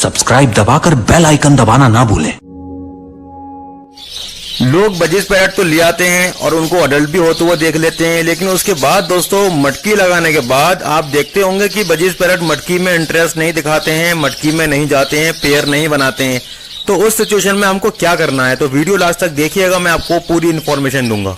Subscribe दबाकर bell icon दबाना ना भूलें। लोग बजीज पैरेट तो ले आते हैं और उनको अडल्ट भी होते हुए देख लेते हैं, लेकिन उसके बाद दोस्तों मटकी लगाने के बाद आप देखते होंगे कि बजीज पैरेट मटकी में इंटरेस्ट नहीं दिखाते हैं, मटकी में नहीं जाते हैं, पेयर नहीं बनाते हैं। तो उस सिचुएशन में हमको क्या करना है, तो वीडियो लास्ट तक देखिएगा, मैं आपको पूरी इन्फॉर्मेशन दूंगा।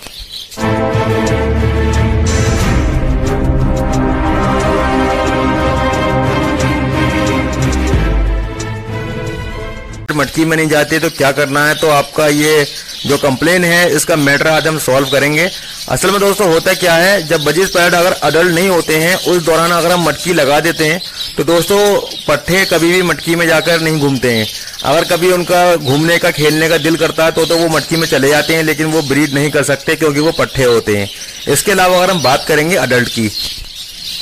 मटकी में नहीं जाती तो क्या करना है, तो आपका ये जो कंप्लेन है इसका मैटर आज हम सॉल्व करेंगे। असल में दोस्तों होता क्या है, जब बजीज पैरेट अगर अडल्ट नहीं होते हैं उस दौरान अगर हम मटकी लगा देते हैं तो दोस्तों पट्ठे कभी भी मटकी में जाकर नहीं घूमते हैं। अगर कभी उनका घूमने का खेलने का दिल करता है तो वो मटकी में चले जाते हैं, लेकिन वो ब्रीड नहीं कर सकते क्योंकि वो पट्ठे होते हैं। इसके अलावा अगर हम बात करेंगे अडल्ट की,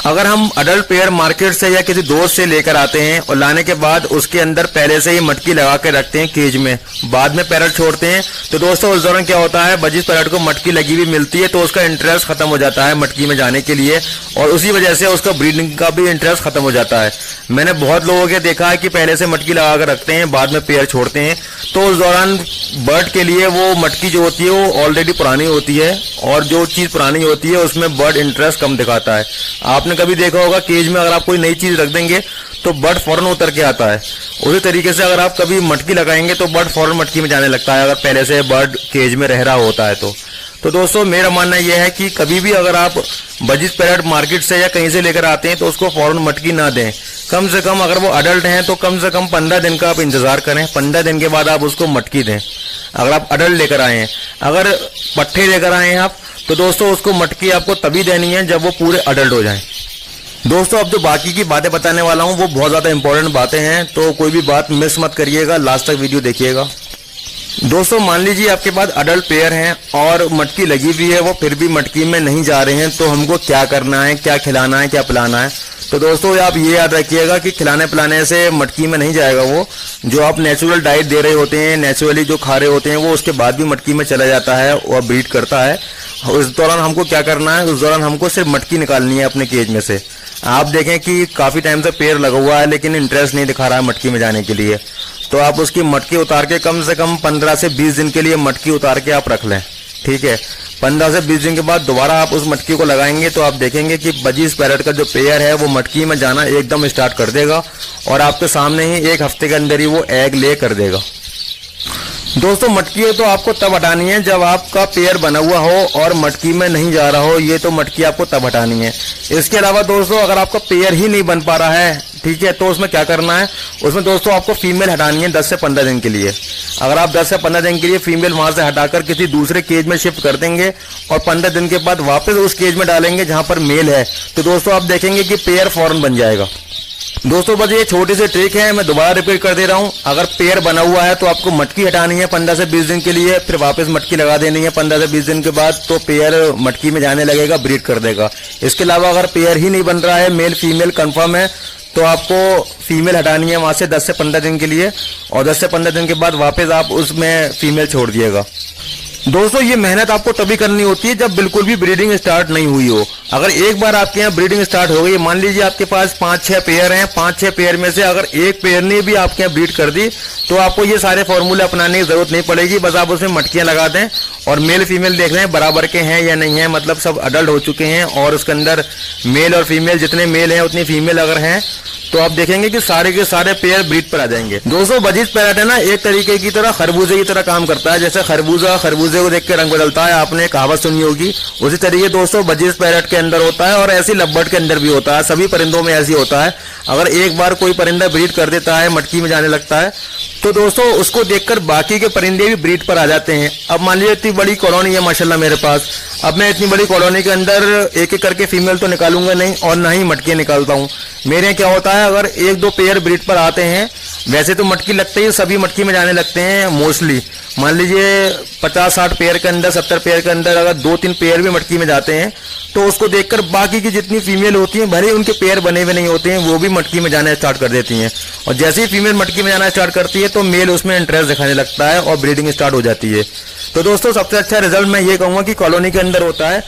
अगर हम अडल्ट पेयर मार्केट से या किसी दोस्त से लेकर आते हैं और लाने के बाद उसके अंदर पहले से ही मटकी लगा के रखते हैं केज में, बाद में पैरेट छोड़ते हैं, तो दोस्तों उस दौरान क्या होता है, बजीज पैरेट को मटकी लगी हुई मिलती है तो उसका इंटरेस्ट खत्म हो जाता है मटकी में जाने के लिए, और उसी वजह से उसका ब्रीडिंग का भी इंटरेस्ट खत्म हो जाता है। मैंने बहुत लोगों के देखा है कि पहले से मटकी लगा कर रखते हैं, बाद में पेयर छोड़ते हैं, तो उस दौरान बर्ड के लिए वो मटकी जो होती है वो ऑलरेडी पुरानी होती है, और जो चीज पुरानी होती है उसमें बर्ड इंटरेस्ट कम दिखाता है। आपने कभी देखा होगा केज में अगर आप कोई नई चीज रख देंगे तो बर्ड फौरन उतर के आता है, उसी तरीके से अगर आप कभी मटकी लगाएंगे तो बर्ड फौरन मटकी में जाने लगता है अगर पहले से बर्ड केज में रह रहा होता है तो दोस्तों मेरा मानना यह है कि कभी भी अगर आप बजीज पैरेट मार्केट से या कहीं से लेकर आते हैं तो उसको फौरन मटकी ना दें। कम से कम अगर वो अडल्ट हैं तो कम से कम 15 दिन का आप इंतजार करें, 15 दिन के बाद आप उसको मटकी दें। अगर आप अडल्ट लेकर आए हैं, अगर पट्ठे लेकर आए हैं आप, तो दोस्तों उसको मटकी आपको तभी देनी है जब वो पूरे अडल्ट हो जाएं। दोस्तों अब जो बाकी की बातें बताने वाला हूं वो बहुत ज्यादा इंपॉर्टेंट बातें हैं, तो कोई भी बात मिस मत करिएगा, लास्ट तक वीडियो देखिएगा। दोस्तों मान लीजिए आपके पास अडल्ट पेयर हैं और मटकी लगी हुई है, वो फिर भी मटकी में नहीं जा रहे हैं, तो हमको क्या करना है, क्या खिलाना है, क्या पिलाना है। तो दोस्तों आप ये याद रखिएगा कि खिलाने पिलाने से मटकी में नहीं जाएगा, वो जो आप नेचुरल डाइट दे रहे होते हैं, नेचुरली जो खा रहे होते हैं, वो उसके बाद भी मटकी में चला जाता है और ब्रीड करता है। उस दौरान हमको क्या करना है, उस दौरान हमको सिर्फ मटकी निकालनी है अपने केज में से। आप देखें कि काफी टाइम से पेड़ लगा हुआ है लेकिन इंटरेस्ट नहीं दिखा रहा है मटकी में जाने के लिए, तो आप उसकी मटकी उतार के कम से कम 15 से 20 दिन के लिए मटकी उतार के आप रख लें, ठीक है। 15 से 20 दिन के बाद दोबारा आप उस मटकी को लगाएंगे तो आप देखेंगे कि बजीज पैरेट का जो पेयर है वो मटकी में जाना एकदम स्टार्ट कर देगा और आपके सामने ही 1 हफ्ते के अंदर ही वो एग ले कर देगा। दोस्तों मटकी तो आपको तब हटानी है जब आपका पेयर बना हुआ हो और मटकी में नहीं जा रहा हो, ये तो मटकी आपको तब हटानी है। इसके अलावा दोस्तों अगर आपका पेयर ही नहीं बन पा रहा है, ठीक है, तो उसमें क्या करना है, उसमें दोस्तों आपको फीमेल हटानी है 10 से 15 दिन के लिए। अगर आप 10 से 15 दिन के लिए फीमेल वहां से हटाकर किसी दूसरे केज में शिफ्ट कर देंगे और 15 दिन के बाद वापस उस केज में डालेंगे जहां पर मेल है, तो दोस्तों आप देखेंगे कि पेयर फौरन बन जाएगा। दोस्तों बस ये छोटी सी ट्रिक है, मैं दोबारा रिपीट कर दे रहा हूं। अगर पेयर बना हुआ है तो आपको मटकी हटानी है 15 से 20 दिन के लिए, फिर वापस मटकी लगा देनी है 15 से 20 दिन के बाद, तो पेयर मटकी में जाने लगेगा, ब्रीड कर देगा। इसके अलावा अगर पेयर ही नहीं बन रहा है, मेल फीमेल कंफर्म है, तो आपको फीमेल हटानी है वहां से 10 से 15 दिन के लिए, और 10 से 15 दिन के बाद वापस आप उसमें फीमेल छोड़ दिएगा। दोस्तों ये मेहनत आपको तभी करनी होती है जब बिल्कुल भी ब्रीडिंग स्टार्ट नहीं हुई हो। अगर एक बार आपके यहाँ ब्रीडिंग स्टार्ट हो गई, मान लीजिए आपके पास 5-6 पेयर हैं, 5-6 पेयर में से अगर एक पेयर ने भी आपके यहाँ ब्रीड कर दी तो आपको ये सारे फॉर्मूले अपनाने की जरूरत नहीं पड़ेगी। बस आप उसमें मटकियां लगा दें और मेल फीमेल देख लें बराबर के हैं या नहीं है, मतलब सब अडल्ट हो चुके हैं और उसके अंदर मेल और फीमेल जितने मेल हैं उतनी फीमेल अगर हैं तो आप देखेंगे कि सारे के सारे पेयर ब्रीड पर आ जाएंगे। दोस्तों बजीज पैरेट है ना, एक तरीके की तरह खरबूजे की तरह काम करता है। जैसे खरबूजा खरबूजे को देख के रंग बदलता है, आपने कहावत सुनी होगी, उसी तरीके दोस्तों बजीज पैरेट के अंदर होता है और ऐसी लव्बर्ड के अंदर भी होता है। सभी परिंदों में ऐसी होता है। अगर एक बार कोई परिंदा ब्रीड कर देता है, मटकी में जाने लगता है, तो दोस्तों उसको देखकर बाकी के परिंदे भी ब्रीड पर आ जाते हैं। अब मान लीजिए इतनी बड़ी कॉलोनी है माशाल्लाह मेरे पास, अब मैं इतनी बड़ी कॉलोनी के अंदर एक एक करके फीमेल तो निकालूंगा नहीं और ना ही मटकी निकालता हूँ। मेरे क्या होता है, अगर 1-2 पेयर ब्रीड पर आते हैं, वैसे तो मटकी लगते ही सभी मटकी में जाने लगते हैं मोस्टली। मान लीजिए 50-60 पेयर के अंदर, 70 पेयर के अंदर अगर 2-3 पेयर भी मटकी में जाते हैं तो उसको देखकर बाकी की जितनी फीमेल होती हैं, भले उनके पेयर बने हुए नहीं होते हैं, वो भी मटकी में जाना स्टार्ट कर देती हैं। और जैसे ही फीमेल मटकी में जाना स्टार्ट करती है तो मेल उसमें इंटरेस्ट दिखाने लगता है और ब्रीडिंग स्टार्ट हो जाती है। तो दोस्तों सबसे अच्छा रिजल्ट मैं ये कहूंगा कि कॉलोनी के अंदर होता है।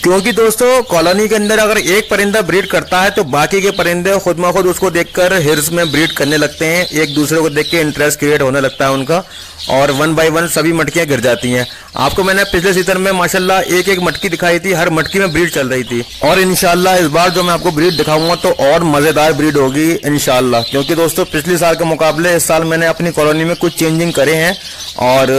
क्योंकि दोस्तों कॉलोनी के अंदर अगर एक परिंदा ब्रीड करता है तो बाकी के परिंदे खुद म खुद उसको देखकर हिर्स में ब्रीड करने लगते हैं, एक दूसरे को देख के इंटरेस्ट क्रिएट होने लगता है उनका, और 1 बाय 1 सभी मटकियां गिर जाती हैं। आपको मैंने पिछले सीजन में माशाल्लाह एक एक मटकी दिखाई थी, हर मटकी में ब्रीड चल रही थी, और इंशाल्लाह इस बार जो मैं आपको ब्रीड दिखाऊंगा तो और मजेदार ब्रीड होगी इंशाल्लाह। क्योंकि दोस्तों पिछले साल के मुकाबले इस साल मैंने अपनी कॉलोनी में कुछ चेंजिंग करे हैं और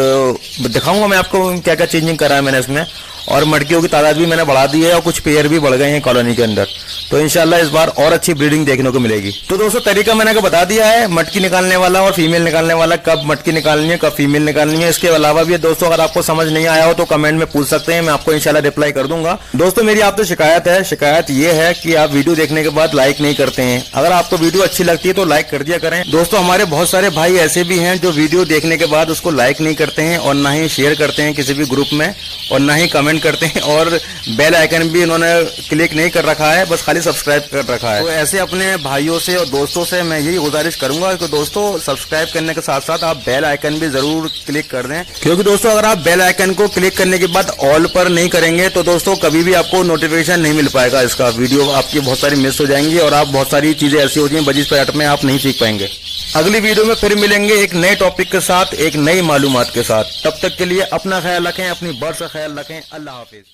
दिखाऊंगा मैं आपको क्या क्या चेंजिंग करा है मैंने इसमें, और मटकियों की तादाद भी मैंने बढ़ा दी है और कुछ पेयर भी बढ़ गए हैं कॉलोनी के अंदर। तो इंशाल्लाह इस बार और अच्छी ब्रीडिंग देखने को मिलेगी। तो दोस्तों तरीका मैंने आपको बता दिया है, मटकी निकालने वाला और फीमेल निकालने वाला, कब मटकी निकालनी है कब फीमेल निकालनी है। इसके अलावा भी दोस्तों अगर आपको समझ नहीं आया हो तो कमेंट में पूछ सकते हैं, मैं आपको इंशाल्लाह रिप्लाई कर दूंगा। दोस्तों मेरी आपसे शिकायत ये है कि आप वीडियो देखने के बाद लाइक नहीं करते हैं। अगर आपको वीडियो अच्छी लगती है तो लाइक कर दिया करें। दोस्तों हमारे बहुत सारे भाई ऐसे भी हैं जो वीडियो देखने के बाद उसको लाइक नहीं करते हैं और ना ही शेयर करते हैं किसी भी ग्रुप में, और ना ही कमेंट करते हैं, और बेल आइकन भी इन्होंने क्लिक नहीं कर रखा है, बस खाली सब्सक्राइब कर रखा है। तो ऐसे अपने भाइयों से और दोस्तों से मैं यही गुजारिश करूंगा कि दोस्तों सब्सक्राइब करने के साथ साथ आप बेल आइकन भी जरूर क्लिक कर दें, क्योंकि दोस्तों अगर आप बेल आइकन को क्लिक करने के बाद ऑल पर नहीं करेंगे तो दोस्तों कभी भी आपको नोटिफिकेशन नहीं मिल पाएगा, इसका वीडियो आपकी बहुत सारी मिस हो जाएंगी और आप बहुत सारी चीजें ऐसी होती हैं बजीज पैट में आप नहीं सीख पाएंगे। अगली वीडियो में फिर मिलेंगे एक नए टॉपिक के साथ, एक नई मालूमात के साथ। तब तक के लिए अपना ख्याल रखें, अपनी बर्ड का ख्याल रखें। अल्लाह हाफिज।